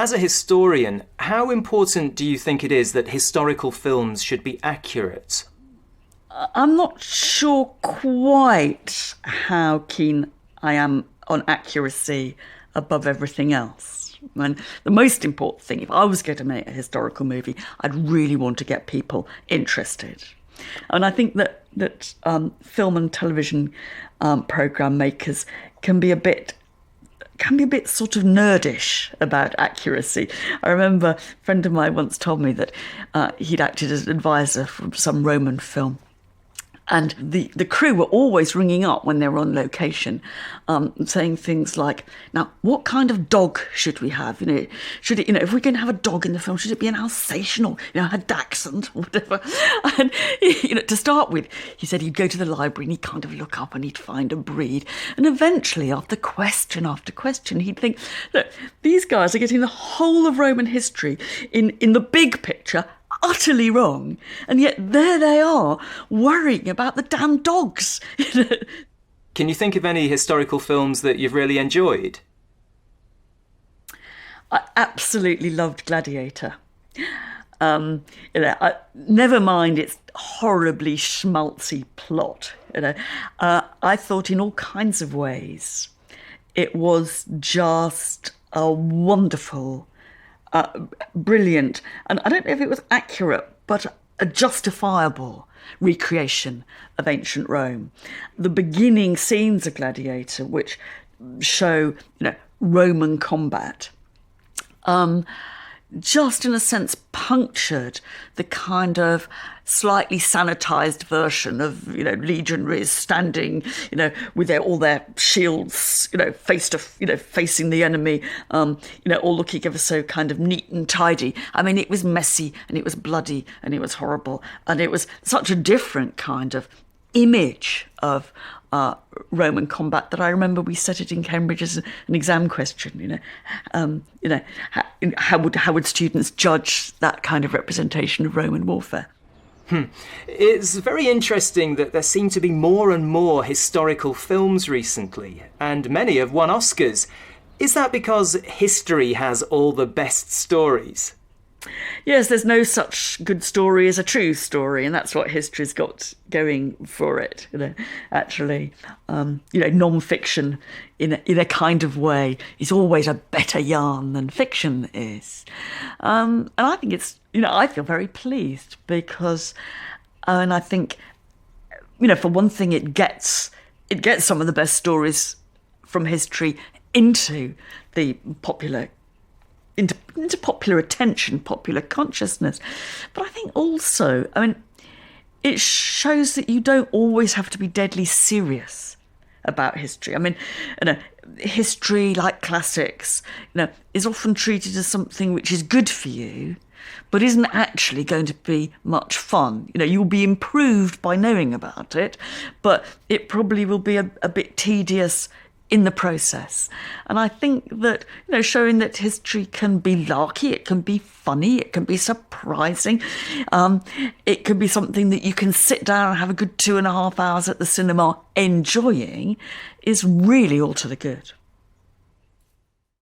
As a historian, how important do you think it is that historical films should be accurate? I'm not sure quite how keen I am on accuracy above everything else. And the most important thing, if I was going to make a historical movie, I'd really want to get people interested. And I think that film and television programme makers can be a bit sort of nerdish about accuracy. I remember a friend of mine once told me that he'd acted as an advisor for some Roman film. And the crew were always ringing up when they were on location, saying things like, "Now, what kind of dog should we have? Should it, if we're going to have a dog in the film, should it be an Alsatian or, a Dachshund or whatever?" And, to start with, he said he'd go to the library and he'd kind of look up and he'd find a breed. And eventually, after question, he'd think, look, these guys are getting the whole of Roman history in the big picture utterly wrong, and yet there they are worrying about the damn dogs. Can you think of any historical films that you've really enjoyed? I absolutely loved Gladiator. Never mind its horribly schmaltzy plot. I thought in all kinds of ways it was just a wonderful, brilliant, and I don't know if it was accurate, but a justifiable recreation of ancient Rome. The beginning scenes of Gladiator, which show, Roman combat, just in a sense punctured the kind of slightly sanitized version of, legionaries standing, with all their shields, facing the enemy, all looking ever so kind of neat and tidy. I mean, it was messy and it was bloody and it was horrible. And it was such a different kind of image of Roman combat that I remember we set it in Cambridge as an exam question. How would students judge that kind of representation of Roman warfare? It's very interesting that there seem to be more and more historical films recently, and many have won Oscars. Is that because history has all the best stories? Yes, there's no such good story as a true story, and that's what history's got going for it. Actually, non-fiction in a kind of way is always a better yarn than fiction is, and I think it's I feel very pleased because, and I think for one thing, it gets some of the best stories from history into the popular. Into popular attention, popular consciousness. But I think also, it shows that you don't always have to be deadly serious about history. History, like classics, is often treated as something which is good for you, but isn't actually going to be much fun. You'll be improved by knowing about it, but it probably will be a bit tedious in the process. And I think that, showing that history can be larky, it can be funny, it can be surprising, it can be something that you can sit down and have a good 2.5 hours at the cinema enjoying, is really all to the good.